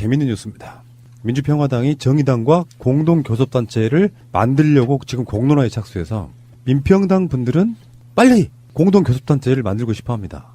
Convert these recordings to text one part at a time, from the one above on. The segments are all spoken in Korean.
재밌는 뉴스입니다. 민주평화당이 정의당과 공동교섭단체를 만들려고 지금 공론화에 착수해서 민평당 분들은 빨리 공동교섭단체를 만들고 싶어 합니다.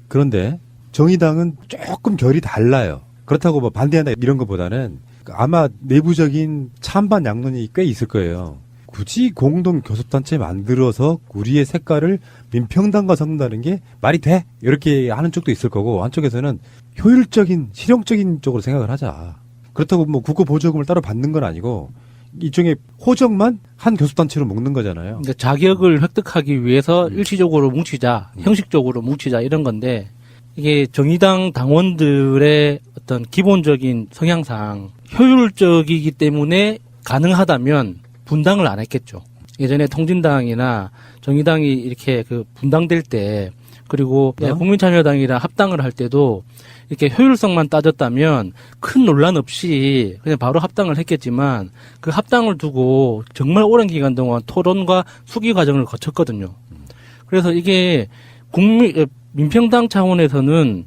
그런데 정의당은 조금 결이 달라요. 그렇다고 뭐 반대한다 이런 것보다는 아마 내부적인 찬반 양론이 꽤 있을 거예요. 굳이 공동교섭단체 만들어서 우리의 색깔을 민평당과 섞는다는 게 말이 돼? 이렇게 하는 쪽도 있을 거고, 한쪽에서는 효율적인, 실용적인 쪽으로 생각을 하자. 그렇다고 뭐 국고 보조금을 따로 받는 건 아니고 일종의 호적만 한 교섭단체로 묶는 거잖아요. 그러니까 자격을 획득하기 위해서 일시적으로 뭉치자, 형식적으로 뭉치자 이런 건데, 이게 정의당 당원들의 어떤 기본적인 성향상 효율적이기 때문에 가능하다면 분당을 안 했겠죠. 예전에 통진당이나 정의당이 이렇게 그 분당될 때, 그리고 국민참여당이랑 합당을 할 때도 이렇게 효율성만 따졌다면 큰 논란 없이 그냥 바로 합당을 했겠지만, 그 합당을 두고 정말 오랜 기간 동안 토론과 수기 과정을 거쳤거든요. 그래서 이게 민평당 차원에서는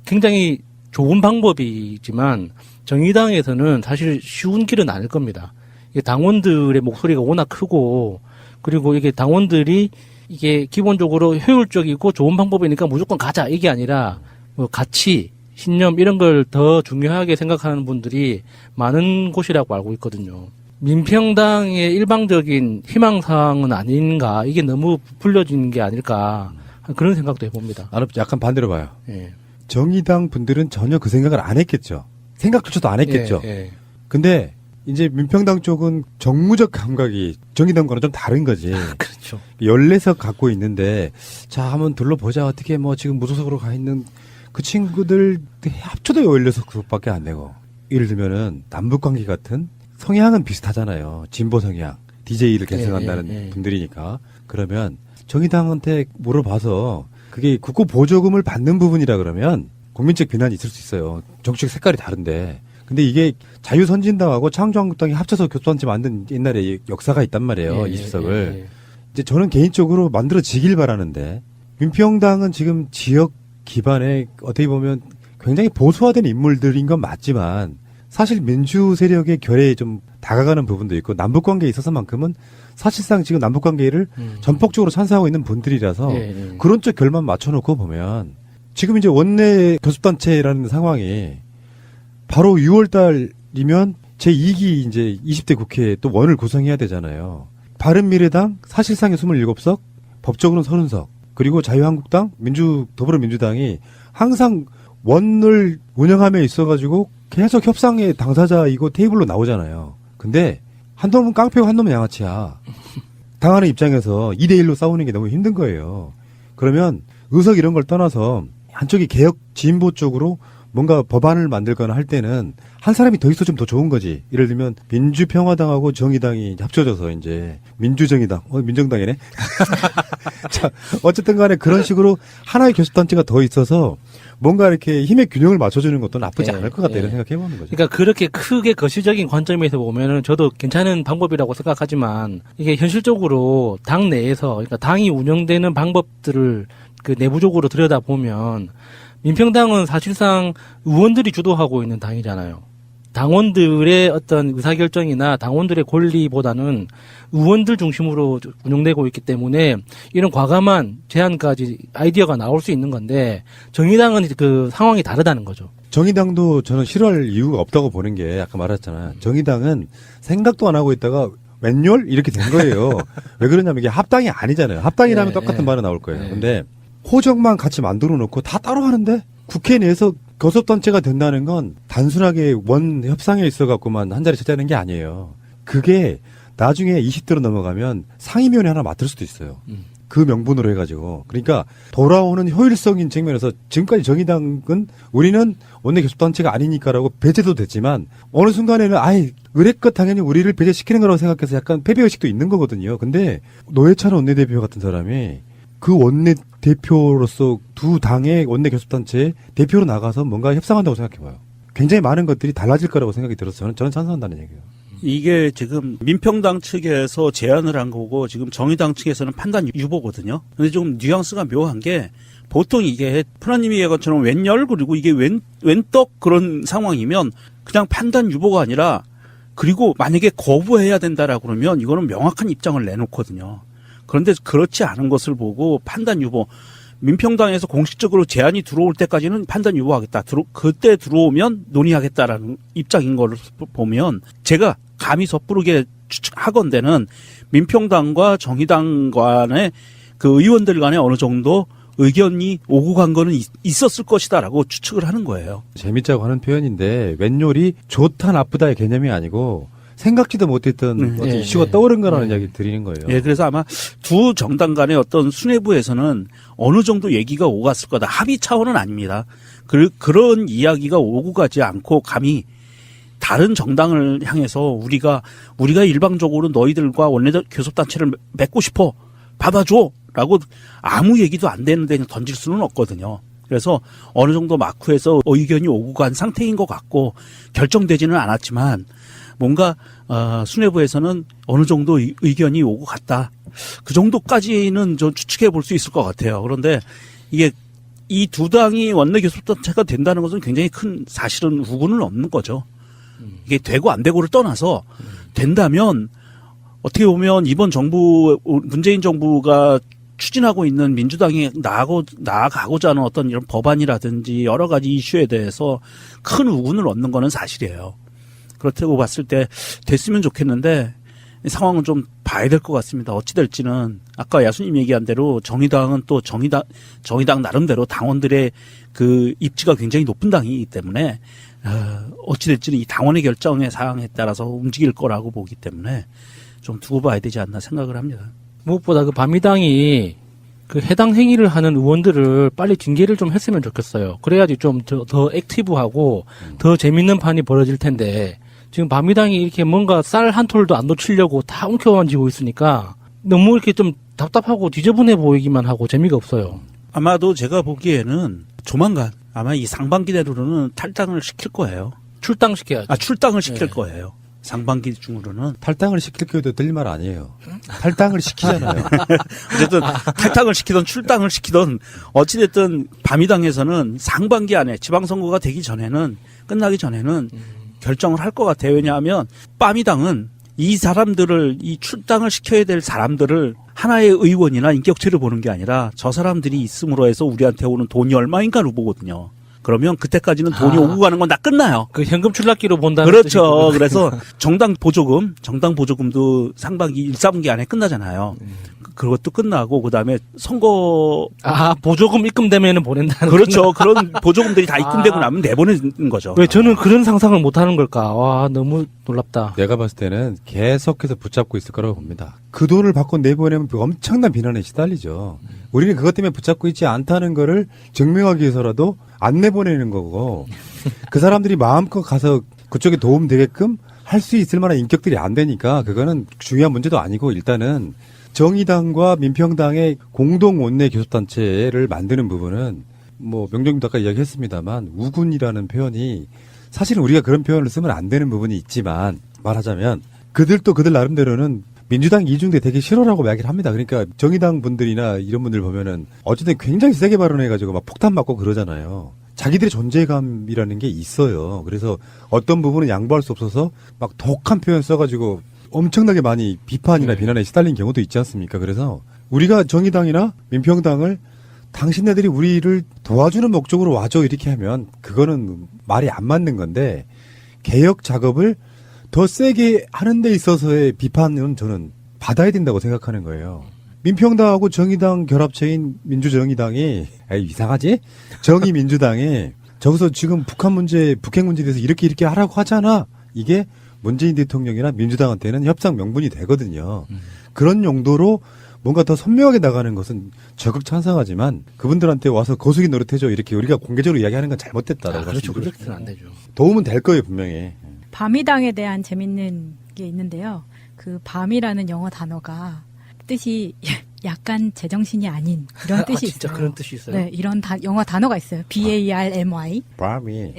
굉장히 좋은 방법이지만 정의당에서는 사실 쉬운 길은 아닐 겁니다. 이게 당원들의 목소리가 워낙 크고, 그리고 이게 당원들이 이게 기본적으로 효율적이고 좋은 방법이니까 무조건 가자 이게 아니라 뭐 가치, 신념 이런 걸 더 중요하게 생각하는 분들이 많은 곳이라고 알고 있거든요. 민평당의 일방적인 희망사항은 아닌가, 이게 너무 부풀려지는 게 아닐까 그런 생각도 해봅니다. 나는 약간 반대로 봐요. 예. 정의당 분들은 전혀 그 생각을 안 했겠죠. 생각조차도 안 했겠죠. 예. 근데 이제 민평당 쪽은 정무적 감각이 정의당과는 좀 다른 거지. 그렇죠. 14석 갖고 있는데, 자, 한번 둘러보자. 어떻게 뭐 지금 무소속으로 가 있는 그 친구들 합쳐도 16석밖에 안 되고. 예를 들면은 남북관계 같은 성향은 비슷하잖아요. 진보 성향. DJ를 계승한다는 분들이니까. 그러면 정의당한테 물어봐서 그게 국고 보조금을 받는 부분이라 그러면 국민적 비난이 있을 수 있어요. 정치적 색깔이 다른데. 근데 이게 자유선진당하고 창조한국당이 합쳐서 교섭단체 만든 옛날에 역사가 있단 말이에요. 20석을. 이제 저는 개인적으로 만들어지길 바라는데, 민평당은 지금 지역 기반에 어떻게 보면 굉장히 보수화된 인물들인 건 맞지만 사실 민주 세력의 결에 좀 다가가는 부분도 있고, 남북관계에 있어서만큼은 사실상 지금 남북관계를 전폭적으로 찬성하고 있는 분들이라서 그런 쪽 결만 맞춰놓고 보면 지금 이제 원내 교섭단체라는 상황이 바로 6월 달이면 제2기 이제 20대 국회에 또 원을 구성해야 되잖아요. 바른미래당 사실상의 27석, 법적으로는 30석, 그리고 자유한국당, 더불어민주당이 항상 원을 운영함에 있어가지고 계속 협상의 당사자이고 테이블로 나오잖아요. 근데 한 놈은 깡패고 한 놈은 양아치야. 당하는 입장에서 2대1로 싸우는 게 너무 힘든 거예요. 그러면 의석 이런 걸 떠나서 한쪽이 개혁 진보 쪽으로 뭔가 법안을 만들거나 할 때는 한 사람이 더 있어 좀 더 좋은 거지. 예를 들면 민주평화당하고 정의당이 합쳐져서 이제 민주정의당, 민정당이네. 자, 어쨌든 간에 그런 식으로 하나의 교섭단체가 더 있어서 뭔가 이렇게 힘의 균형을 맞춰주는 것도 나쁘지 않을 것 같다 이런 생각해보는 거죠. 그러니까 그렇게 크게 거시적인 관점에서 보면은 저도 괜찮은 방법이라고 생각하지만, 이게 현실적으로 당 내에서, 그러니까 당이 운영되는 방법들을 그 내부적으로 들여다보면 민평당은 사실상 의원들이 주도하고 있는 당이잖아요. 당원들의 어떤 의사결정이나 당원들의 권리보다는 의원들 중심으로 운영되고 있기 때문에 이런 과감한 제안까지 아이디어가 나올 수 있는 건데, 정의당은 그 상황이 다르다는 거죠. 정의당도 저는 싫어할 이유가 없다고 보는 게, 아까 말했잖아요. 정의당은 생각도 안 하고 있다가 웬열? 이렇게 된 거예요. 왜 그러냐면 이게 합당이 아니잖아요. 합당이라면 똑같은 말은 나올 거예요. 근데 호적만 같이 만들어 놓고 다 따로 하는데, 국회 내에서 교섭단체가 된다는 건 단순하게 원 협상에 있어갖고만 한 자리 차지하는 게 아니에요. 그게 나중에 20대로 넘어가면 상임위원회 하나 맡을 수도 있어요. 그 명분으로 해가지고. 그러니까 돌아오는 효율성인 측면에서 지금까지 정의당은 우리는 원내 교섭단체가 아니니까라고 배제도 됐지만, 어느 순간에는 의뢰껏 당연히 우리를 배제시키는 거라고 생각해서 약간 패배의식도 있는 거거든요. 근데 노회찬 원내대표 같은 사람이 그 원내대표로서 두 당의 원내교섭단체 대표로 나가서 뭔가 협상한다고 생각해봐요. 굉장히 많은 것들이 달라질 거라고 생각이 들어서 저는 찬성한다는 얘기예요. 이게 지금 민평당 측에서 제안을 한 거고 지금 정의당 측에서는 판단 유보거든요. 근데 좀 뉘앙스가 묘한 게 보통 이게 프라님이 얘기한 것처럼 웬열 그리고 이게 웬떡 그런 상황이면 그냥 판단 유보가 아니라 그리고 만약에 거부해야 된다라고 그러면 이거는 명확한 입장을 내놓거든요. 그런데 그렇지 않은 것을 보고 판단 유보, 민평당에서 공식적으로 제안이 들어올 때까지는 판단 유보하겠다. 그때 들어오면 논의하겠다라는 입장인 걸 보면 제가 감히 섣부르게 추측하건대는 민평당과 정의당 간의 그 의원들 간에 어느 정도 의견이 오고 간 거는 있었을 것이다라고 추측을 하는 거예요. 재밌자고 하는 표현인데 웬요리 좋다 나쁘다의 개념이 아니고 생각지도 못했던 어떤 이슈가 떠오른 거라는 이야기 드리는 거예요. 예, 그래서 아마 두 정당 간의 어떤 수뇌부에서는 어느 정도 얘기가 오고 갔을 거다. 합의 차원은 아닙니다. 그런 이야기가 오고 가지 않고 감히 다른 정당을 향해서 우리가 일방적으로 너희들과 원내적 교섭단체를 맺고 싶어 받아줘라고 아무 얘기도 안 되는데 그냥 던질 수는 없거든요. 그래서 어느 정도 마쿠에서 의견이 오고 간 상태인 것 같고 결정되지는 않았지만 뭔가 수뇌부에서는 어느 정도 의견이 오고 갔다. 그 정도까지는 좀 추측해 볼 수 있을 것 같아요. 그런데 이게 이 두 당이 원내 교섭단체가 된다는 것은 굉장히 큰 사실은 우군은 없는 거죠. 이게 되고 안 되고를 떠나서 된다면 어떻게 보면 이번 정부 문재인 정부가 추진하고 있는 민주당이 나아가고자 하는 어떤 이런 법안이라든지 여러 가지 이슈에 대해서 큰 우군을 얻는 거는 사실이에요. 그렇다고 봤을 때 됐으면 좋겠는데 상황은 좀 봐야 될 것 같습니다. 어찌 될지는 아까 야수님 얘기한 대로 정의당은 또 정의당 나름대로 당원들의 그 입지가 굉장히 높은 당이기 때문에 어찌 될지는 이 당원의 결정의 사항에 따라서 움직일 거라고 보기 때문에 좀 두고 봐야 되지 않나 생각을 합니다. 무엇보다 그 바미당이 그 해당 행위를 하는 의원들을 빨리 징계를 좀 했으면 좋겠어요. 그래야지 좀 더 액티브하고 더 재밌는 판이 벌어질 텐데 지금 바미당이 이렇게 뭔가 쌀 한 톨도 안 놓치려고 다 움켜만지고 있으니까 너무 이렇게 좀 답답하고 지저분해 보이기만 하고 재미가 없어요. 아마도 제가 보기에는 조만간 아마 이 상반기 내로는 탈당을 시킬 거예요. 출당시켜야죠. 출당을 시킬 거예요. 상반기 중으로는. 탈당을 시킬 거에도 들릴 말 아니에요. 탈당을 시키잖아요. 어쨌든 탈당을 시키던 출당을 시키던 어찌됐든 바미당에서는 상반기 안에 지방선거가 되기 전에는 끝나기 전에는 결정을 할 것 같아요. 왜냐하면 바미당은 이 사람들을 이 출당을 시켜야 될 사람들을 하나의 의원이나 인격체를 보는 게 아니라 저 사람들이 있음으로 해서 우리한테 오는 돈이 얼마인가를 보거든요. 그러면 그때까지는 돈이 오고 가는 건 다 끝나요. 그 현금 출납기로 본다는 그렇죠. 그래서 정당 보조금도 상반기 1, 4분기 안에 끝나잖아요. 그것도 끝나고 그다음에 선거 보조금 입금되면은 보낸다는 그렇죠. 그런 보조금들이 다 입금되고 나면 내보내는 거죠. 왜 저는 그런 상상을 못 하는 걸까? 와, 너무 놀랍다. 내가 봤을 때는 계속해서 붙잡고 있을 거라고 봅니다. 그 돈을 받고 내보내면 엄청난 비난에 시달리죠. 우리는 그것 때문에 붙잡고 있지 않다는 거를 증명하기 위해서라도 안 내보내는 거고 그 사람들이 마음껏 가서 그쪽에 도움 되게끔 할 수 있을 만한 인격들이 안 되니까 그거는 중요한 문제도 아니고 일단은 정의당과 민평당의 공동 원내 교섭단체를 만드는 부분은 뭐 명정님도 아까 이야기했습니다만 우군이라는 표현이 사실은 우리가 그런 표현을 쓰면 안 되는 부분이 있지만 말하자면 그들도 그들 나름대로는 민주당 이중대 되게 싫어라고 이야기를 합니다. 그러니까 정의당 분들이나 이런 분들 보면은 어쨌든 굉장히 세게 발언해가지고 막 폭탄 맞고 그러잖아요. 자기들의 존재감이라는 게 있어요. 그래서 어떤 부분은 양보할 수 없어서 막 독한 표현 써가지고 엄청나게 많이 비판이나 비난에 시달린 경우도 있지 않습니까? 그래서 우리가 정의당이나 민평당을 당신네들이 우리를 도와주는 목적으로 와줘 이렇게 하면 그거는 말이 안 맞는 건데 개혁 작업을 더 세게 하는 데 있어서의 비판은 저는 받아야 된다고 생각하는 거예요. 민평당하고 정의당 결합체인 민주정의당이 이상하지? 정의민주당이 저기서 지금 북핵 문제에 대해서 이렇게 하라고 하잖아. 이게 문재인 대통령이나 민주당한테는 협상 명분이 되거든요. 그런 용도로 뭔가 더 선명하게 나가는 것은 적극 찬성하지만 그분들한테 와서 거수기 노릇해줘 이렇게 우리가 공개적으로 이야기하는 건 잘못됐다라고 그렇죠. 말씀드리고 그렇게는 안 되죠. 도움은 될 거예요 분명히. 바미당에 대한 재밌는 게 있는데요. 그 밤이라는 영어 단어가 뜻이 약간 제정신이 아닌 이런 뜻이 진짜 있어요. 그런 뜻이 있어요? 네, 이런 영어 단어가 있어요. BARMY. 밤이.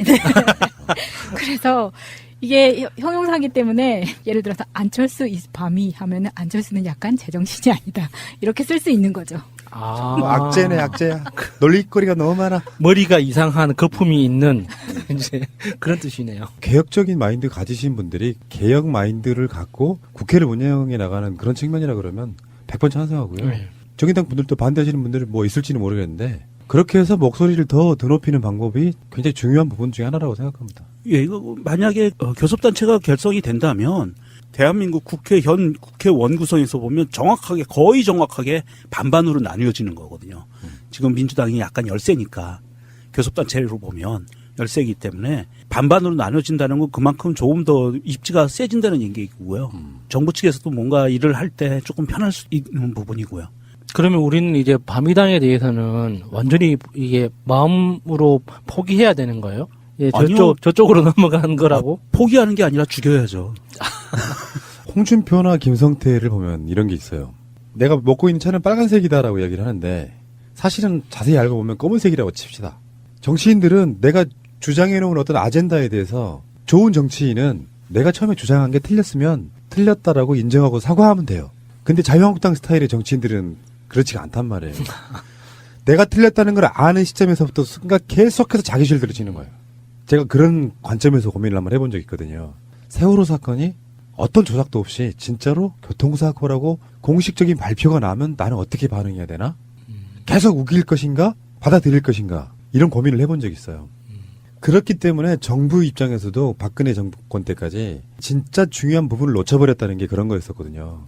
그래서 이게 형용사기 때문에 예를 들어서 안철수 밤이 하면은 안철수는 약간 제정신이 아니다. 이렇게 쓸 수 있는 거죠. 악재네, 악재야. 놀릴거리가 너무 많아. 머리가 이상한 거품이 있는 이제 그런 뜻이네요. 개혁적인 마인드 가지신 분들이 개혁 마인드를 갖고 국회를 운영해 나가는 그런 측면이라 그러면 100번 찬성하고요. 네. 정의당 분들도 반대하시는 분들이 뭐 있을지는 모르겠는데 그렇게 해서 목소리를 더 드높이는 방법이 굉장히 중요한 부분 중에 하나라고 생각합니다. 예, 이거 만약에 교섭단체가 결성이 된다면 대한민국 현 국회원 구성에서 보면 거의 정확하게 반반으로 나뉘어지는 거거든요. 지금 민주당이 약간 열세니까 교섭단체로 보면 열세이기 때문에 반반으로 나눠진다는 건 그만큼 조금 더 입지가 세진다는 얘기고요. 정부 측에서도 뭔가 일을 할 때 조금 편할 수 있는 부분이고요. 그러면 우리는 이제 바미당에 대해서는 완전히 이게 마음으로 포기해야 되는 거예요? 예, 아니요. 저쪽으로 넘어가는 거라고? 포기하는 게 아니라 죽여야죠. 홍준표나 김성태를 보면 이런 게 있어요. 내가 먹고 있는 차는 빨간색이다라고 이야기를 하는데 사실은 자세히 알고 보면 검은색이라고 칩시다. 정치인들은 내가 주장해놓은 어떤 아젠다에 대해서 좋은 정치인은 내가 처음에 주장한 게 틀렸으면 틀렸다라고 인정하고 사과하면 돼요. 근데 자유한국당 스타일의 정치인들은 그렇지가 않단 말이에요. 내가 틀렸다는 걸 아는 시점에서부터 순간 계속해서 자기 실드를 치는 거예요. 제가 그런 관점에서 고민을 한번 해본 적이 있거든요. 세월호 사건이 어떤 조작도 없이 진짜로 교통사고라고 공식적인 발표가 나면 나는 어떻게 반응해야 되나? 계속 우길 것인가? 받아들일 것인가? 이런 고민을 해본 적이 있어요. 그렇기 때문에 정부 입장에서도 박근혜 정권 때까지 진짜 중요한 부분을 놓쳐버렸다는 게 그런 거였었거든요.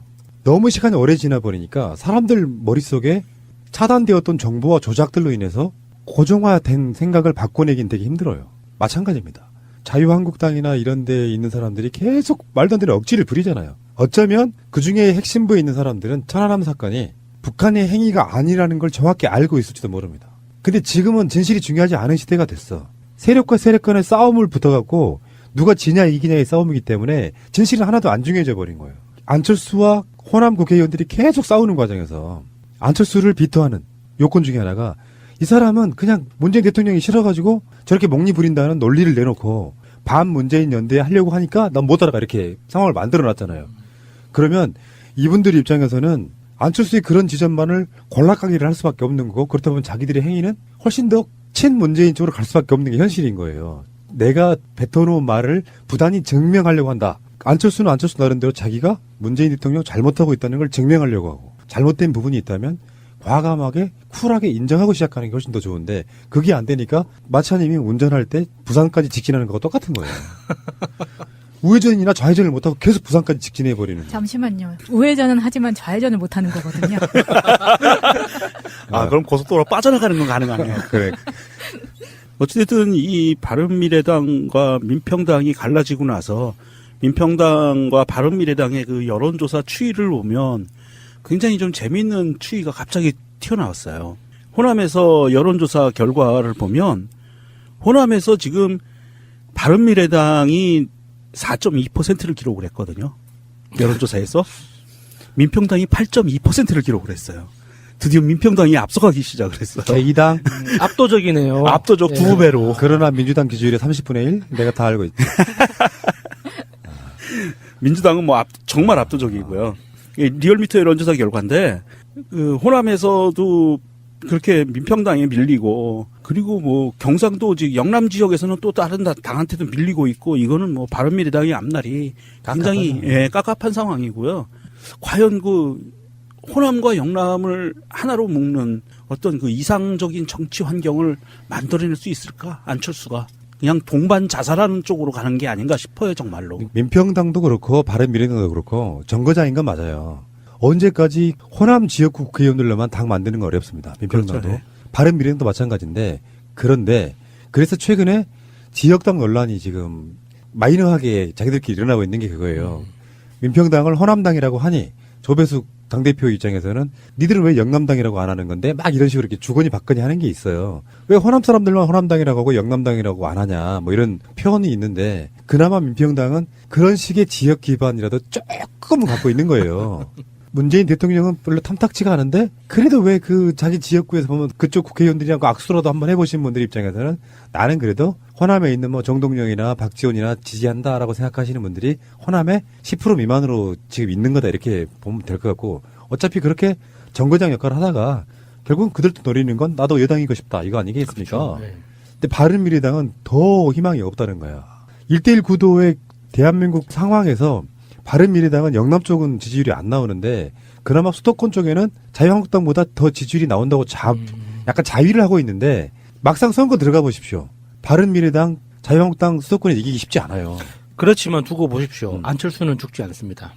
너무 시간이 오래 지나버리니까 사람들 머릿속에 차단되었던 정보와 조작들로 인해서 고정화된 생각을 바꿔내긴 되게 힘들어요. 마찬가지입니다. 자유한국당이나 이런 데에 있는 사람들이 계속 말도 안 되는 억지를 부리잖아요. 어쩌면 그중에 핵심부에 있는 사람들은 천안함 사건이 북한의 행위가 아니라는 걸 정확히 알고 있을지도 모릅니다. 근데 지금은 진실이 중요하지 않은 시대가 됐어. 세력과 세력 간의 싸움을 붙어갖고 누가 지냐 이기냐의 싸움이기 때문에 진실은 하나도 안 중요해져 버린 거예요. 안철수와 호남 국회의원들이 계속 싸우는 과정에서 안철수를 비토하는 요건 중에 하나가 이 사람은 그냥 문재인 대통령이 싫어가지고 저렇게 목리 부린다는 논리를 내놓고 반 문재인 연대 하려고 하니까 난 못 따라가 이렇게 상황을 만들어놨잖아요. 그러면 이분들 입장에서는 안철수의 그런 지점만을 골락하기를 할 수밖에 없는 거고 그렇다 보면 자기들의 행위는 훨씬 더 친문재인 쪽으로 갈 수밖에 없는 게 현실인 거예요. 내가 뱉어놓은 말을 부단히 증명하려고 한다. 안철수는 안철수 나름대로 자기가 문재인 대통령 잘못하고 있다는 걸 증명하려고 하고 잘못된 부분이 있다면 과감하게 쿨하게 인정하고 시작하는 게 훨씬 더 좋은데 그게 안 되니까 마차님이 운전할 때 부산까지 직진하는 거와 똑같은 거예요. 우회전이나 좌회전을 못하고 계속 부산까지 직진해버리는. 잠시만요. 우회전은 하지만 좌회전을 못하는 거거든요. 그럼 고속도로 빠져나가는 건 가능하네요. 그래. 어찌됐든 이 바른미래당과 민평당이 갈라지고 나서 민평당과 바른미래당의 그 여론조사 추이를 보면 굉장히 좀 재미있는 추이가 갑자기 튀어나왔어요. 호남에서 여론조사 결과를 보면 호남에서 지금 바른미래당이 4.2%를 기록을 했거든요. 여론조사에서. 민평당이 8.2%를 기록을 했어요. 드디어 민평당이 앞서가기 시작을 했어요. 제2당 압도적이네요. 압도적 예. 2배로. 그러나 민주당 기준율의 30분의 1 내가 다 알고 있지. 민주당은 뭐 정말 압도적이고요. 이게 리얼미터 여론조사 결과인데 그 호남에서도 그렇게 민평당에 밀리고 그리고 뭐 경상도 영남 지역에서는 또 다른 당한테도 밀리고 있고 이거는 뭐 바른미래당의 앞날이 굉장히 깝깝한 상황이고요. 과연 그 호남과 영남을 하나로 묶는 어떤 그 이상적인 정치 환경을 만들어낼 수 있을까? 안철수가 그냥 동반 자살하는 쪽으로 가는 게 아닌가 싶어요, 정말로. 민평당도 그렇고 바른미래당도 그렇고 정거장인 건 맞아요. 언제까지 호남 지역구 국회의원들로만 당 만드는 건 어렵습니다. 민평당도. 그렇죠, 네. 바른미래당도 마찬가지인데 그런데 그래서 최근에 지역당 논란이 지금 마이너하게 자기들끼리 일어나고 있는 게 그거예요. 민평당을 호남당이라고 하니 조배숙 당대표 입장에서는 니들은 왜 영남당이라고 안 하는 건데 막 이런 식으로 이렇게 주거니 받거니 하는 게 있어요. 왜 호남 사람들만 호남당이라고 하고 영남당이라고 안 하냐 뭐 이런 표현이 있는데 그나마 민평당은 그런 식의 지역 기반이라도 조금은 갖고 있는 거예요. 문재인 대통령은 별로 탐탁치가 않은데 그래도 왜 그 자기 지역구에서 보면 그쪽 국회의원들이랑 악수라도 한번 해보신 분들 입장에서는 나는 그래도 호남에 있는 뭐 정동영이나 박지원이나 지지한다라고 생각하시는 분들이 호남에 10% 미만으로 지금 있는 거다 이렇게 보면 될 것 같고 어차피 그렇게 정거장 역할을 하다가 결국은 그들도 노리는 건 나도 여당이고 싶다. 이거 아니겠습니까? 그렇죠. 네. 근데 바른미래당은 더 희망이 없다는 거야. 1대1 구도의 대한민국 상황에서 바른미래당은 영남 쪽은 지지율이 안 나오는데 그나마 수도권 쪽에는 자유한국당보다 더 지지율이 나온다고 약간 자위를 하고 있는데 막상 선거 들어가 보십시오. 바른미래당, 자유한국당 수도권에 이기기 쉽지 않아요. 그렇지만 두고 보십시오. 안철수는 죽지 않습니다.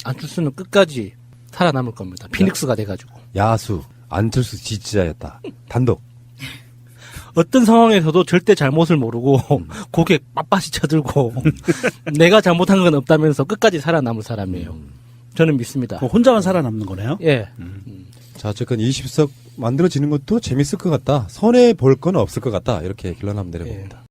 안철수는 끝까지 살아남을 겁니다. 피닉스가 돼가지고. 야수, 안철수 지지자였다. 단독. 어떤 상황에서도 절대 잘못을 모르고 고개 빳빳이 쳐들고 내가 잘못한 건 없다면서 끝까지 살아남을 사람이에요. 저는 믿습니다. 혼자만 살아남는 거네요. 예. 자, 어쨌건 20석 만들어지는 것도 재밌을 것 같다. 손해 볼 건 없을 것 같다. 이렇게 결론하면 되는 예. 겁니다.